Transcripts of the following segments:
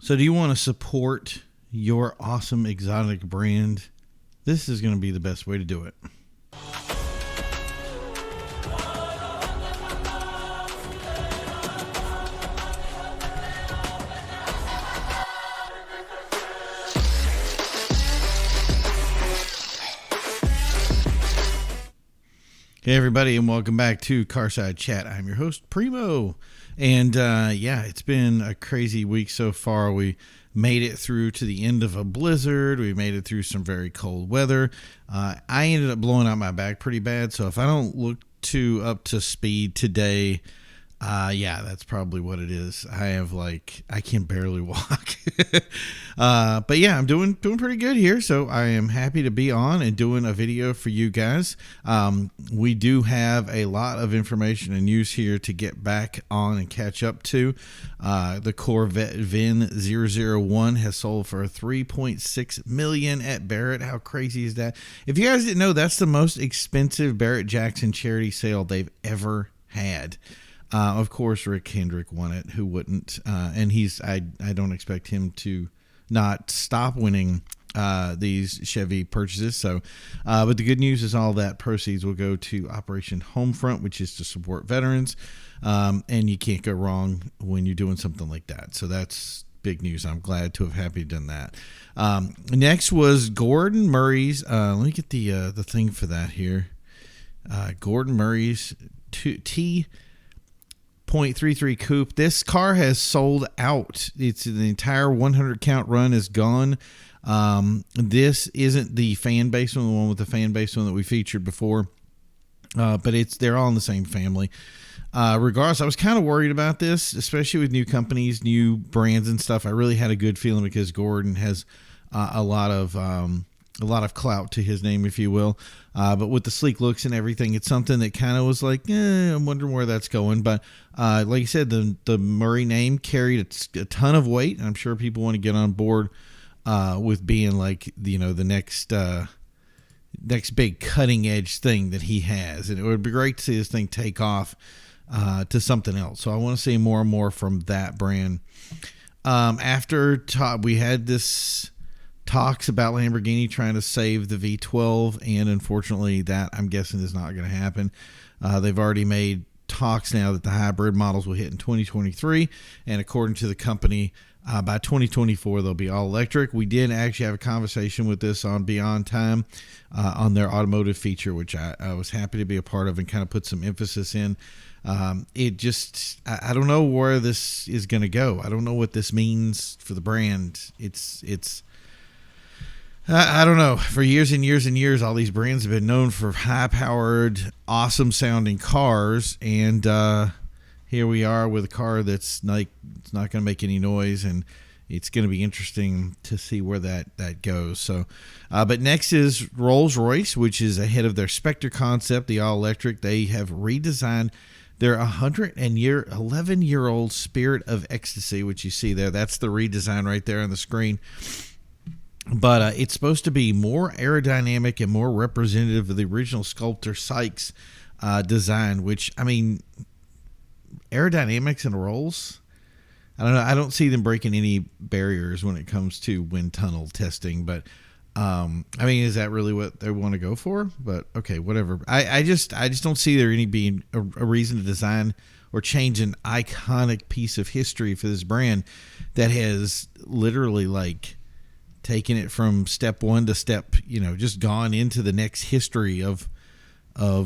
So do you want to support your awesome exotic brand? This is going to be the best way to do it. Hey everybody, and welcome back to Carside Chat. I'm your host, Primo. And it's been a crazy week so far. We made it through to the end of a blizzard. We made it through some very cold weather. I ended up blowing out my back pretty bad, so if I don't look too up to speed today, that's probably what it is. I can barely walk. But yeah, I'm doing pretty good here. So I am happy to be on and doing a video for you guys. We do have a lot of information and news here to get back on and catch up to. The Corvette VIN 001 has sold for $3.6 million at Barrett. How crazy is that? If you guys didn't know, that's the most expensive Barrett Jackson charity sale they've ever had. Of course, Rick Hendrick won it. Who wouldn't? And I don't expect him to not stop winning these Chevy purchases. So, but the good news is all that proceeds will go to Operation Homefront, which is to support veterans. And you can't go wrong when you're doing something like that. So that's big news. I'm glad to have happy done that. Next was Gordon Murray's. Let me get the thing for that here. Gordon Murray's T. .33 coupe. This car has sold out. It's the entire 100 count run is gone. This isn't the fan base one, the one with the fan base one that we featured before, but they're all in the same family. Regardless, I was kind of worried about this, especially with new companies, new brands and stuff. I really had a good feeling because Gordon has a lot of clout to his name, if you will. But with the sleek looks and everything, it's something that kind of was like, I'm wondering where that's going. But like I said, the Murray name carried a ton of weight. And I'm sure people want to get on board with being like, the next big cutting edge thing that he has. And it would be great to see this thing take off to something else. So I want to see more and more from that brand. We had this talks about Lamborghini trying to save the V12, and unfortunately that, I'm guessing, is not going to happen. They've already made talks now that the hybrid models will hit in 2023, and according to the company, by 2024 they'll be all electric. We did actually have a conversation with this on Beyond Time on their automotive feature, which I was happy to be a part of and kind of put some emphasis in. I don't know where this is going to go. I don't know what this means for the brand. I don't know. For years and years and years, all these brands have been known for high-powered, awesome-sounding cars, and here we are with a car that's like, it's not going to make any noise, and it's going to be interesting to see where that goes. So, but next is Rolls-Royce, which is ahead of their Spectre concept, the all-electric. They have redesigned their 11-year-old Spirit of Ecstasy, which you see there. That's the redesign right there on the screen. But it's supposed to be more aerodynamic and more representative of the original sculptor Sykes design, which, I mean, aerodynamics and Rolls, I don't know. I don't see them breaking any barriers when it comes to wind tunnel testing. But, I mean, is that really what they want to go for? But, okay, whatever. I just don't see there being a reason to design or change an iconic piece of history for this brand that has literally, like, taking it from step one to step, just gone into the next history of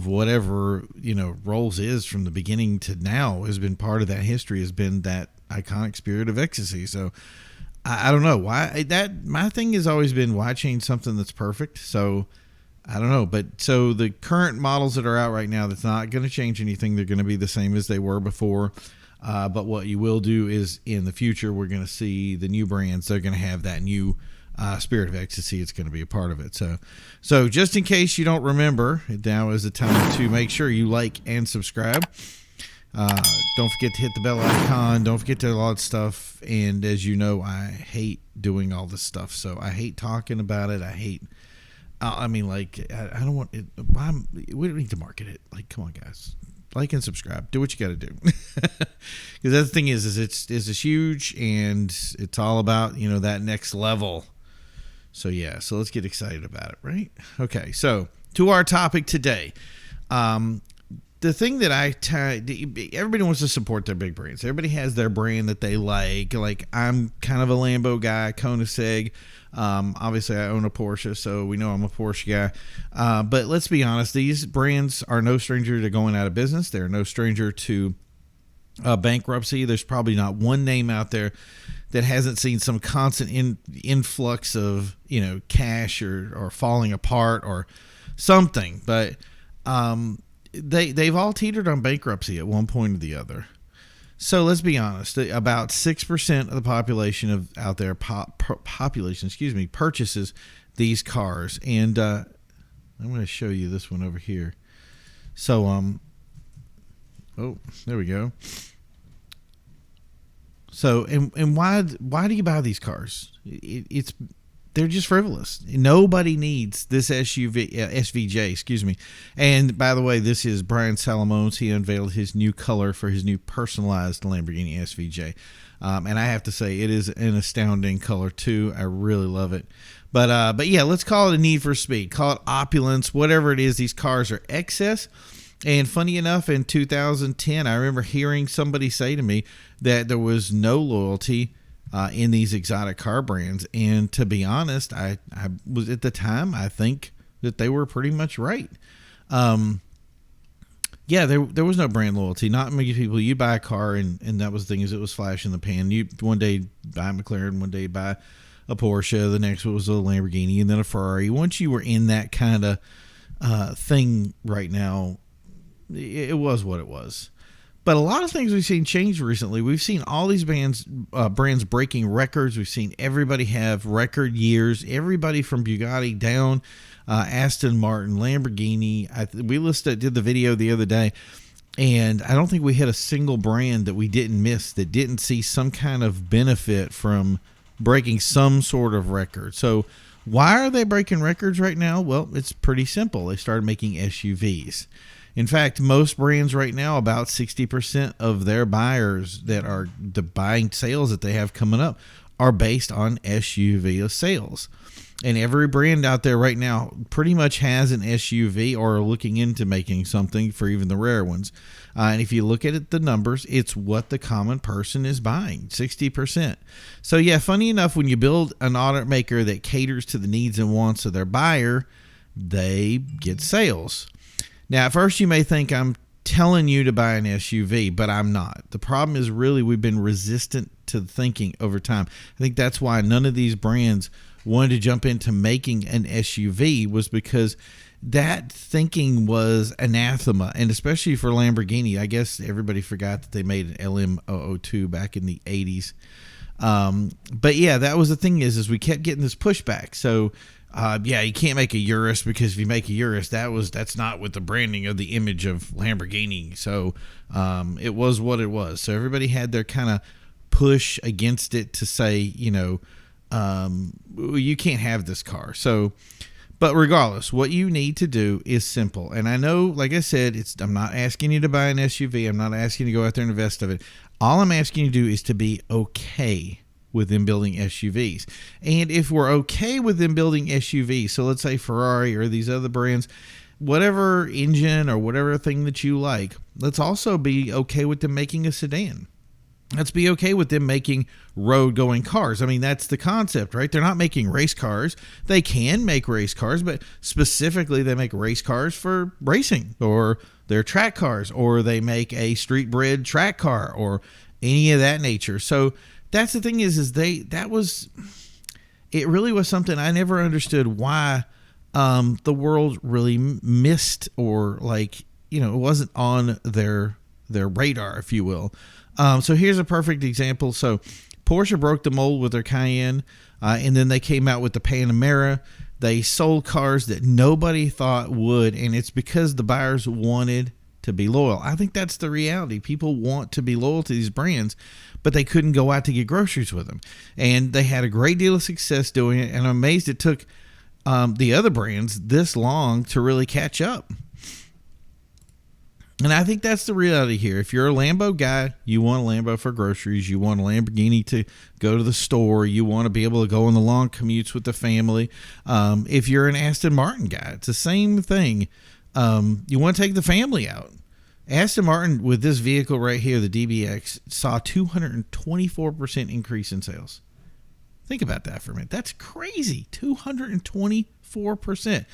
whatever, Rolls is from the beginning to now has been part of that history, has been that iconic Spirit of Ecstasy. So I don't know why my thing has always been, why change something that's perfect? So I don't know. But so the current models that are out right now, that's not going to change anything. They're going to be the same as they were before. But what you will do is in the future, we're going to see the new brands. They're going to have that new Spirit of Ecstasy. It's going to be a part of it. So just in case you don't remember, now is the time to make sure you like and subscribe. Don't forget to hit the bell icon. Don't forget to do a lot of stuff. And as you know, I hate doing all this stuff. So I hate talking about it. I don't want it. We don't need to market it. Like, come on, guys. like and subscribe. Do what you got to do. Because the thing is it's huge, and it's all about, that next level. So yeah, so let's get excited about it, right? Okay, so to our topic today. The thing that everybody wants to support their big brands. Everybody has their brand that they like. Like, I'm kind of a Lambo guy, Koenigsegg. Obviously, I own a Porsche, so we know I'm a Porsche guy. But let's be honest, these brands are no stranger to going out of business. They're no stranger to bankruptcy. There's probably not one name out there that hasn't seen some constant influx of, cash or falling apart or something. But they've all teetered on bankruptcy at one point or the other. So let's be honest. About 6% of the population out there purchases these cars, and I'm going to show you this one over here. So oh, there we go. So and why do you buy these cars? They're just frivolous. Nobody needs this SVJ, excuse me. And by the way, this is Brian Salomone's. He unveiled his new color for his new personalized Lamborghini SVJ. And I have to say, it is an astounding color too. I really love it. But yeah, let's call it a need for speed. Call it opulence, whatever it is. These cars are excess. And funny enough, in 2010, I remember hearing somebody say to me that there was no loyalty in these exotic car brands. And to be honest, I was at the time, I think that they were pretty much right. Yeah, there was no brand loyalty. Not many people. You buy a car, and that was the thing, is it was flash in the pan. You one day buy a McLaren, one day buy a Porsche, the next one was a Lamborghini, and then a Ferrari. Once you were in that kind of thing right now, it was what it was. But a lot of things we've seen change recently. We've seen all these brands breaking records. We've seen everybody have record years. Everybody from Bugatti down, Aston Martin, Lamborghini. We did the video the other day, and I don't think we hit a single brand that we didn't miss that didn't see some kind of benefit from breaking some sort of record. So why are they breaking records right now? Well, it's pretty simple. They started making SUVs. In fact, most brands right now, about 60% of their buyers that are the buying sales that they have coming up are based on SUV sales. And every brand out there right now pretty much has an SUV or are looking into making something for even the rare ones. And if you look at it, the numbers, it's what the common person is buying, 60%. So yeah, funny enough, when you build an automaker that caters to the needs and wants of their buyer, they get sales. Now, at first you may think I'm telling you to buy an SUV, but I'm not. The problem is really we've been resistant to thinking over time. I think that's why none of these brands wanted to jump into making an SUV, was because that thinking was anathema, and especially for Lamborghini. I guess everybody forgot that they made an LM002 back in the 80s. But yeah, that was the thing is we kept getting this pushback. So yeah, you can't make a Urus, because if you make a Urus, that's not with the branding of the image of Lamborghini. So it was what it was. So everybody had their kind of push against it to say, you can't have this car. So, but regardless, what you need to do is simple. And I know, like I said, I'm not asking you to buy an SUV. I'm not asking you to go out there and invest of it. All I'm asking you to do is to be okay with them building SUVs. And if we're okay with them building SUVs, so let's say Ferrari or these other brands, whatever engine or whatever thing that you like, let's also be okay with them making a sedan. Let's be okay with them making road-going cars. I mean, that's the concept, right? They're not making race cars. They can make race cars, but specifically they make race cars for racing, or they're track cars, or they make a street-bred track car, or any of that nature. So that's the thing is it really was something I never understood why the world really missed, or it wasn't on their radar, if you will. So here's a perfect example. So Porsche broke the mold with their Cayenne, and then they came out with the Panamera. They sold cars that nobody thought would, and it's because the buyers wanted to be loyal. I think that's the reality. People want to be loyal to these brands, but they couldn't go out to get groceries with them. And they had a great deal of success doing it, and I'm amazed it took the other brands this long to really catch up. And I think that's the reality here. If you're a Lambo guy, you want a Lambo for groceries. You want a Lamborghini to go to the store. You want to be able to go on the long commutes with the family. If you're an Aston Martin guy, it's the same thing. You want to take the family out. Aston Martin, with this vehicle right here, the DBX, saw 224% increase in sales. Think about that for a minute. That's crazy. 224%.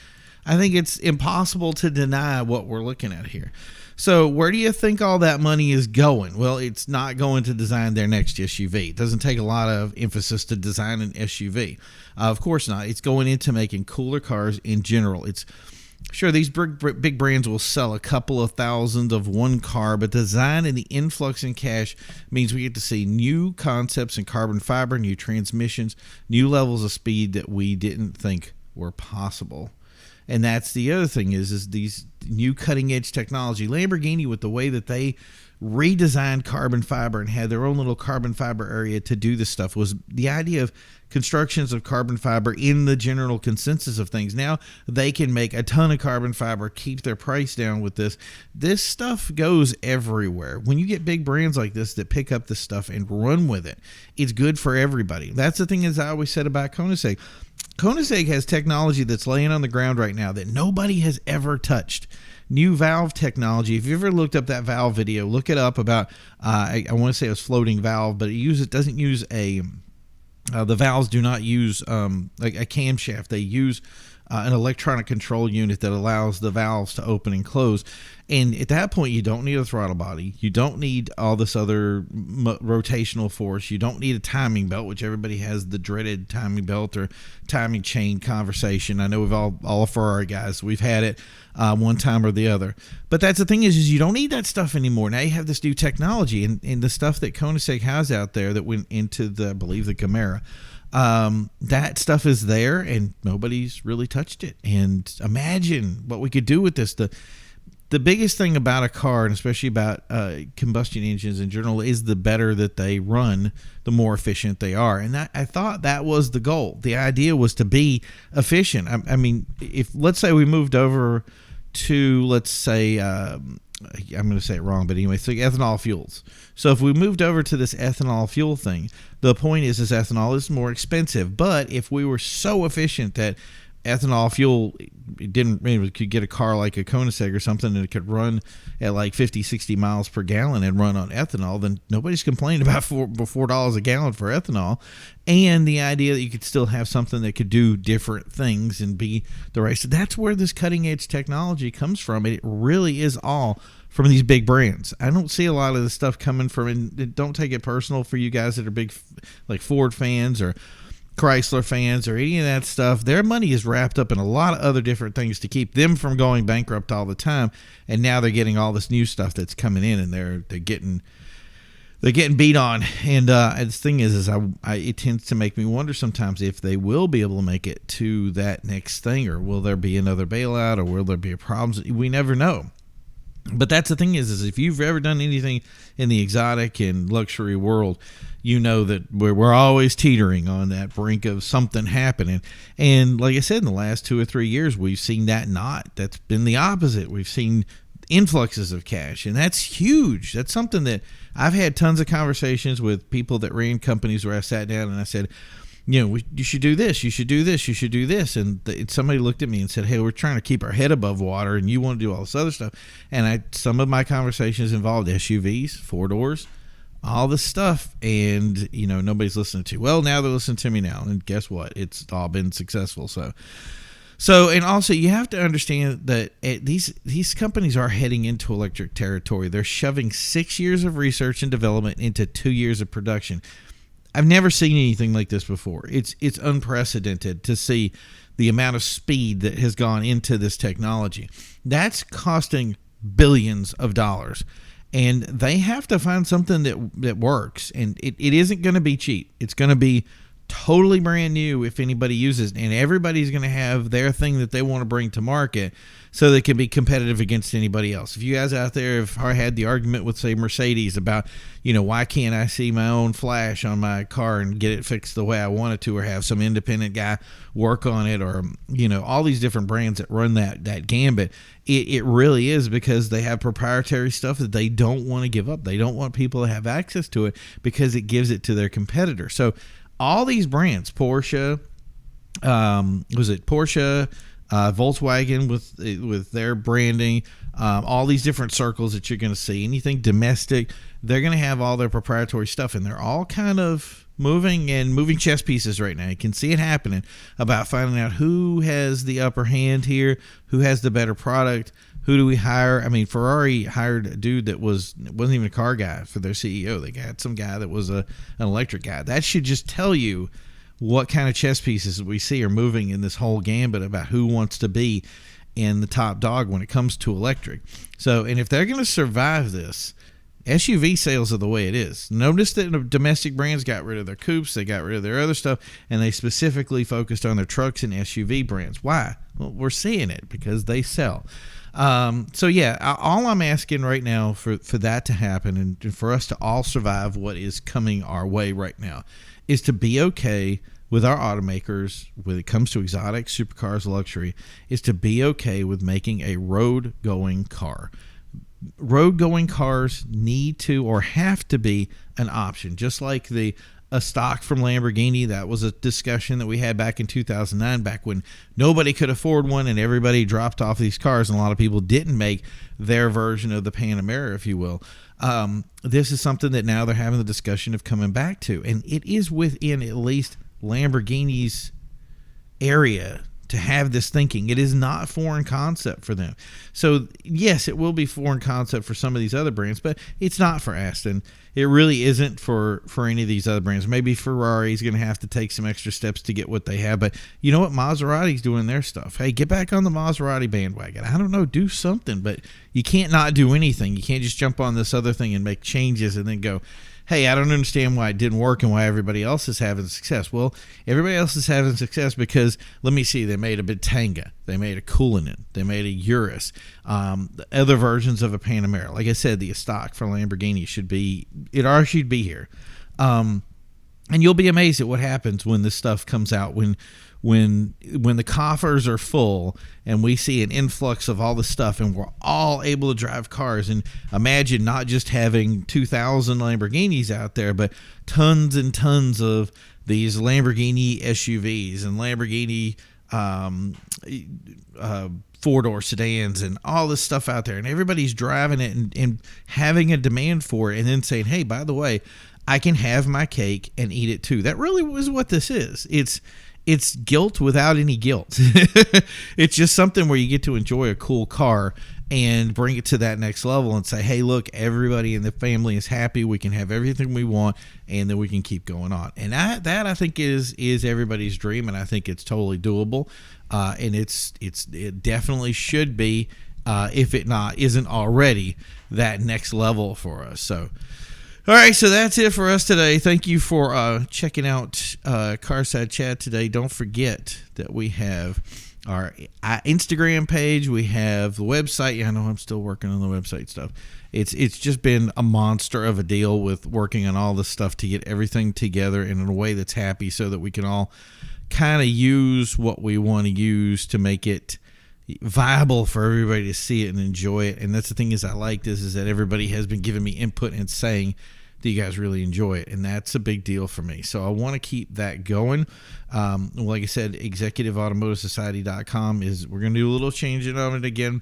I think it's impossible to deny what we're looking at here. So where do you think all that money is going? Well, it's not going to design their next SUV. It doesn't take a lot of emphasis to design an SUV. Of course not. It's going into making cooler cars in general. It's sure these big brands will sell a couple of thousand of one car, but design and the influx in cash means we get to see new concepts in carbon fiber, new transmissions, new levels of speed that we didn't think were possible. And that's the other thing is these new cutting edge technology. Lamborghini, with the way that they redesigned carbon fiber and had their own little carbon fiber area to do this stuff, was the idea of constructions of carbon fiber in the general consensus of things. Now they can make a ton of carbon fiber, keep their price down with this. This stuff goes everywhere. When you get big brands like this that pick up this stuff and run with it, it's good for everybody. That's the thing, as I always said about Koenigsegg. Koenigsegg has technology that's laying on the ground right now that nobody has ever touched. New valve technology. If you ever looked up that valve video, look it up about, I want to say it was floating valve, but it doesn't use the valves do not use like a camshaft. They use an electronic control unit that allows the valves to open and close. And at that point, you don't need a throttle body. You don't need all this other rotational force. You don't need a timing belt, which everybody has the dreaded timing belt or timing chain conversation. I know we've all Ferrari guys, we've had it one time or the other. But that's the thing is you don't need that stuff anymore. Now you have this new technology, and the stuff that Koenigsegg has out there that went into I believe the Camaro. That stuff is there and nobody's really touched it. And imagine what we could do with this. The biggest thing about a car, and especially about combustion engines in general, is the better that they run, the more efficient they are. And I thought that was the goal. The idea was to be efficient. I mean, if let's say we moved over to, let's say, I'm going to say it wrong, but anyway, so ethanol fuels. So if we moved over to this ethanol fuel thing, the point is ethanol is more expensive. But if we were so efficient that ethanol fuel could get a car like a Koenigsegg or something and it could run at like 50, 60 miles per gallon and run on ethanol, then nobody's complaining about $4 a gallon for ethanol. And the idea that you could still have something that could do different things and be the right. So that's where this cutting edge technology comes from. It really is all from these big brands. I don't see a lot of this stuff coming from, and don't take it personal for you guys that are big like Ford fans or Chrysler fans or any of that stuff. Their money is wrapped up in a lot of other different things to keep them from going bankrupt all the time, and now they're getting all this new stuff that's coming in, and they're getting beat on. And the thing is it tends to make me wonder sometimes if they will be able to make it to that next thing, or will there be another bailout, or will there be a problem? We never know. But that's the thing is if you've ever done anything in the exotic and luxury world, you know that we're always teetering on that brink of something happening. And like I said, in the last 2 or 3 years, we've seen that not. That's been the opposite. We've seen influxes of cash, and that's huge. That's something that I've had tons of conversations with people that ran companies where I sat down and I said, you know, you should do this, you should do this, you should do this. And somebody looked at me and said, hey, we're trying to keep our head above water and you want to do all this other stuff. And some of my conversations involved SUVs, 4-doors, all this stuff. And, you know, nobody's listening to. Well, now they're listening to me now. And guess what? It's all been successful. So, and also you have to understand that these companies are heading into electric territory. They're shoving 6 years of research and development into 2 years of production. I've never seen anything like this before. It's unprecedented to see the amount of speed that has gone into this technology. That's costing billions of dollars. And they have to find something that works. And it isn't going to be cheap. It's going to be totally brand new if anybody uses it, and everybody's going to have their thing that they want to bring to market so they can be competitive against anybody else. If you guys out there have had the argument with, say, Mercedes about, why can't I see my own flash on my car and get it fixed the way I want it to, or have some independent guy work on it, or, all these different brands that run that gambit, it really is because they have proprietary stuff that they don't want to give up. They don't want people to have access to it because it gives it to their competitor. So all these brands, Porsche, Volkswagen with their branding, all these different circles that you're going to see, anything domestic, they're going to have all their proprietary stuff, and they're all kind of moving chess pieces right now. You can see it happening about finding out who has the upper hand here, who has the better product, who do we hire. I mean, Ferrari hired a dude that wasn't even a car guy for their CEO. They got some guy that was an electric guy. That should just tell you what kind of chess pieces we see are moving in this whole gambit about who wants to be in the top dog when it comes to electric. So, and if they're going to survive this, SUV sales are the way it is. Notice that domestic brands got rid of their coupes, they got rid of their other stuff, and they specifically focused on their trucks and SUV brands. Why? Well, we're seeing it because they sell. So yeah, all I'm asking right now for that to happen and for us to all survive what is coming our way right now is to be okay with our automakers when it comes to exotic supercars, luxury, is to be okay with making a road-going car. Road-going cars need to or have to be an option, just like a stock from Lamborghini. That was a discussion that we had back in 2009, back when nobody could afford one and everybody dropped off these cars, and a lot of people didn't make their version of the Panamera, if you will. This is something that now they're having the discussion of coming back to, and it is within at least Lamborghini's area to have this thinking. It is not foreign concept for them. So yes, it will be foreign concept for some of these other brands, but it's not for Aston. It really isn't for any of these other brands. Maybe Ferrari's going to have to take some extra steps to get what they have, but you know what? Maserati's doing their stuff. Hey, get back on the Maserati bandwagon. I don't know, do something, but you can't not do anything. You can't just jump on this other thing and make changes and then go, hey, I don't understand why it didn't work and why everybody else is having success. Well, everybody else is having success because, let me see, they made a Bentayga, they made a Cullinan, they made a Urus, other versions of a Panamera. Like I said, the stock for Lamborghini should be here. And you'll be amazed at what happens when this stuff comes out, when the coffers are full and we see an influx of all the stuff and we're all able to drive cars. And imagine not just having 2,000 Lamborghinis out there, but tons and tons of these Lamborghini SUVs and Lamborghini four-door sedans and all this stuff out there. And everybody's driving it and having a demand for it, and then saying, hey, by the way, I can have my cake and eat it too. That really was what this is. It's guilt without any guilt. It's just something where you get to enjoy a cool car and bring it to that next level and say, hey, look, everybody in the family is happy. We can have everything we want, and then we can keep going on. And that I think is everybody's dream, and I think it's totally doable. And it definitely should be, if it isn't already, that next level for us. So, all right, so that's it for us today. Thank you for checking out Carside Chat today. Don't forget that we have our Instagram page. We have the website. Yeah, I know I'm still working on the website stuff. It's just been a monster of a deal with working on all this stuff to get everything together in a way that's happy so that we can all kind of use what we want to use to make it viable for everybody to see it and enjoy it. And that's the thing I like this is that everybody has been giving me input and saying that you guys really enjoy it, and that's a big deal for me. So I want to keep that going. Like I said, executiveautomotivesociety.com we're going to do a little changing on it again.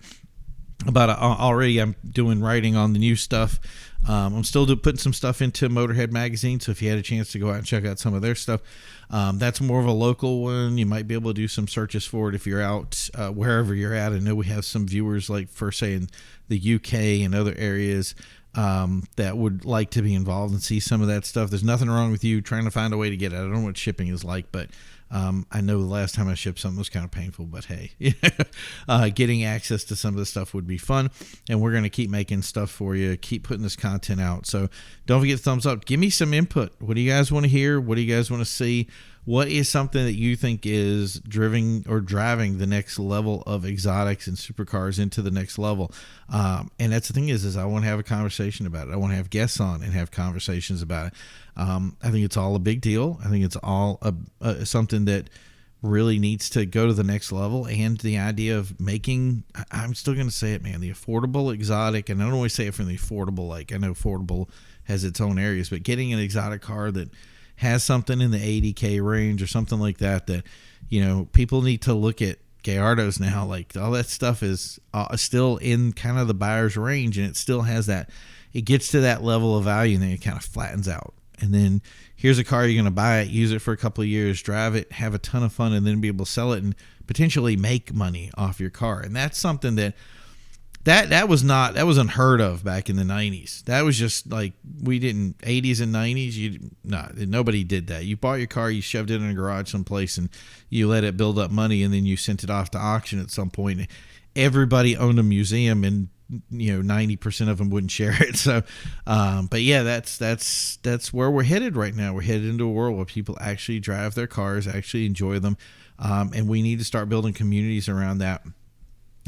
Already I'm doing writing on the new stuff. I'm still putting some stuff into Motorhead magazine, so if you had a chance to go out and check out some of their stuff, that's more of a local one. You might be able to do some searches for it if you're out wherever you're at. I know we have some viewers, like for say in the UK and other areas, that would like to be involved and see some of that stuff. There's nothing wrong with you trying to find a way to get it. I don't know what shipping is like, but I know the last time I shipped something was kind of painful, but hey, getting access to some of the stuff would be fun. And we're going to keep making stuff for you, keep putting this content out. So don't forget to thumbs up. Give me some input. What do you guys want to hear? What do you guys want to see? What is something that you think is driving the next level of exotics and supercars into the next level? And that's the thing is I want to have a conversation about it. I want to have guests on and have conversations about it. I think it's all a big deal. I think it's all something that really needs to go to the next level. And the idea of making, I'm still going to say it, man, the affordable exotic, and I don't always say it from the affordable, like I know affordable has its own areas, but getting an exotic car that has something in the $80K range or something like that, people need to look at Gallardo's now. Like all that stuff is still in kind of the buyer's range, and it still has that, it gets to that level of value and then it kind of flattens out. And then here's a car, you're going to buy it, use it for a couple of years, drive it, have a ton of fun, and then be able to sell it and potentially make money off your car. And that's something that was unheard of back in the 90s. That was just like, 80s and 90s, nobody did that. You bought your car, you shoved it in a garage someplace, and you let it build up money, and then you sent it off to auction at some point. Everybody owned a museum, and 90% of them wouldn't share it. So, but yeah, that's where we're headed right now. We're headed into a world where people actually drive their cars, actually enjoy them, and we need to start building communities around that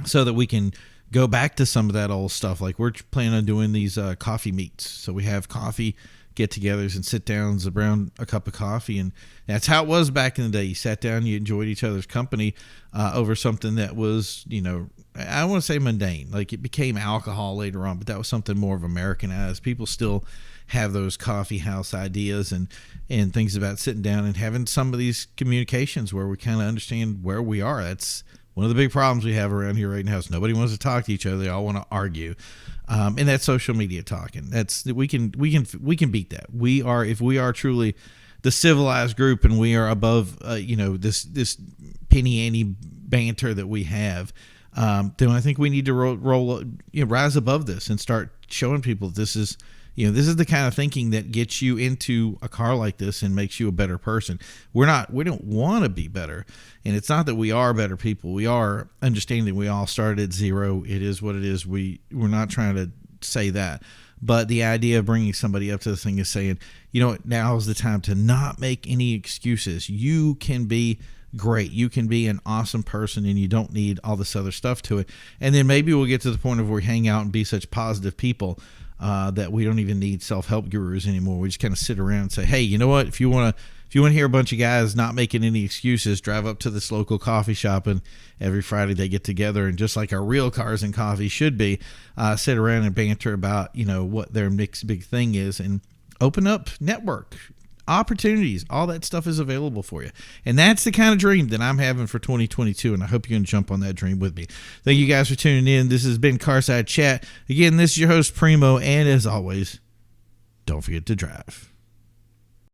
so that we can go back to some of that old stuff. Like we're planning on doing these coffee meets. So we have coffee get-togethers and sit-downs around a cup of coffee, and that's how it was back in the day. You sat down, you enjoyed each other's company over something that was, I don't want to say mundane. Like it became alcohol later on, but that was something more of Americanized. People still have those coffee house ideas and things about sitting down and having some of these communications where we kind of understand where we are. That's one of the big problems we have around here right now is nobody wants to talk to each other. They all want to argue. And that's social media talking. We can beat that. If we are truly the civilized group and we are above, this penny ante banter that we have, then I think we need to rise above this and start showing people this is the kind of thinking that gets you into a car like this and makes you a better person. We don't want to be better. And it's not that we are better people. We are understanding that we all started at zero. It is what it is. We're not trying to say that. But the idea of bringing somebody up to the thing is saying, now is the time to not make any excuses. You can be great. You can be an awesome person, and you don't need all this other stuff to it. And then maybe we'll get to the point of where we hang out and be such positive people that we don't even need self-help gurus anymore. We just kind of sit around and say, hey, you know what? If you want to hear a bunch of guys not making any excuses, drive up to this local coffee shop, and every Friday they get together, and just like our real cars and coffee should be, sit around and banter about, what their next big thing is, and open up network opportunities. All that stuff is available for you. And that's the kind of dream that I'm having for 2022. And I hope you're going to jump on that dream with me. Thank you guys for tuning in. This has been Carside Chat. Again, this is your host, Primo. And as always, don't forget to drive.